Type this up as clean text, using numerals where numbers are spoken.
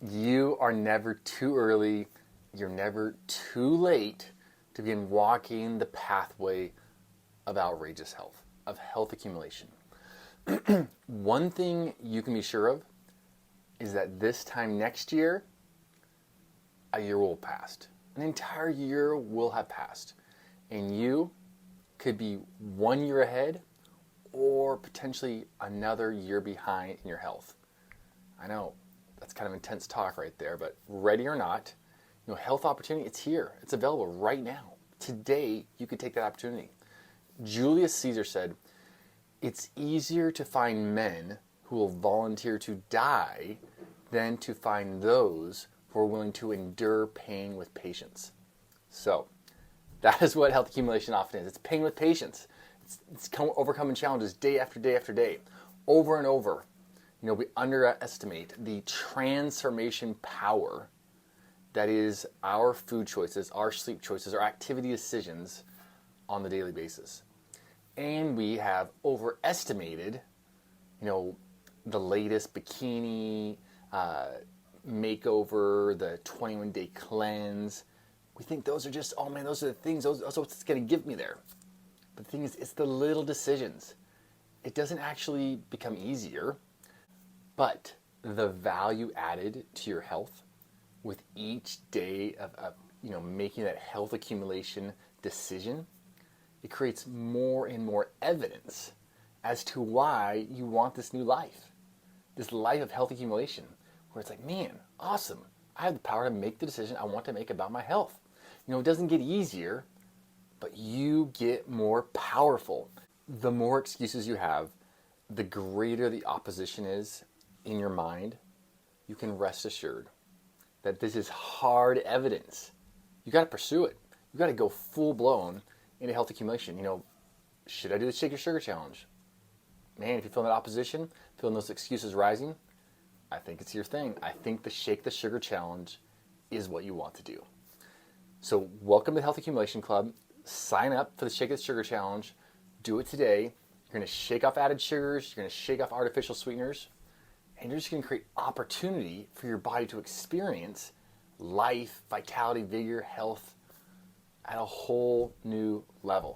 You are never too early, you're never too late to begin walking the pathway of outrageous health, of health accumulation. One thing you can be sure of is that this time next year, a year will have passed. An entire year will have passed. And you could be 1 year ahead or potentially another year behind in your health. I know that's kind of intense talk right there, but ready or not, health opportunity, it's here. It's available right now. Today, you could take that opportunity. Julius Caesar said, "It's easier to find men who will volunteer to die than to find those who are willing to endure pain with patience." So, that is what health accumulation often is. It's pain with patience. It's overcoming challenges day after day after day, over and over. We underestimate the transformation power that is our food choices, our sleep choices, our activity decisions on the daily basis. And we have overestimated, the latest bikini makeover, the 21-day cleanse. We think those are just, oh man, those are the things, those are what's going to give me there. But the thing is, it's the little decisions. It doesn't actually become easier, but the value added to your health with each day of making that health accumulation decision, it creates more and more evidence as to why you want this new life, this life of health accumulation, where it's like, man, awesome. I have the power to make the decision I want to make about my health. It doesn't get easier, but you get more powerful. The more excuses you have, the greater the opposition is in your mind. You can rest assured that this is hard evidence. You got to pursue it. You got to go full blown into health accumulation. Should I do the Shake Your Sugar Challenge? Man, if you're feeling that opposition, feeling those excuses rising, I think it's your thing. I think the Shake the Sugar Challenge is what you want to do. So welcome to the Health Accumulation Club. Sign up for the Shake the Sugar Challenge. Do it today. You're going to shake off added sugars. You're going to shake off artificial sweeteners. And you're just going to create opportunity for your body to experience life, vitality, vigor, health at a whole new level.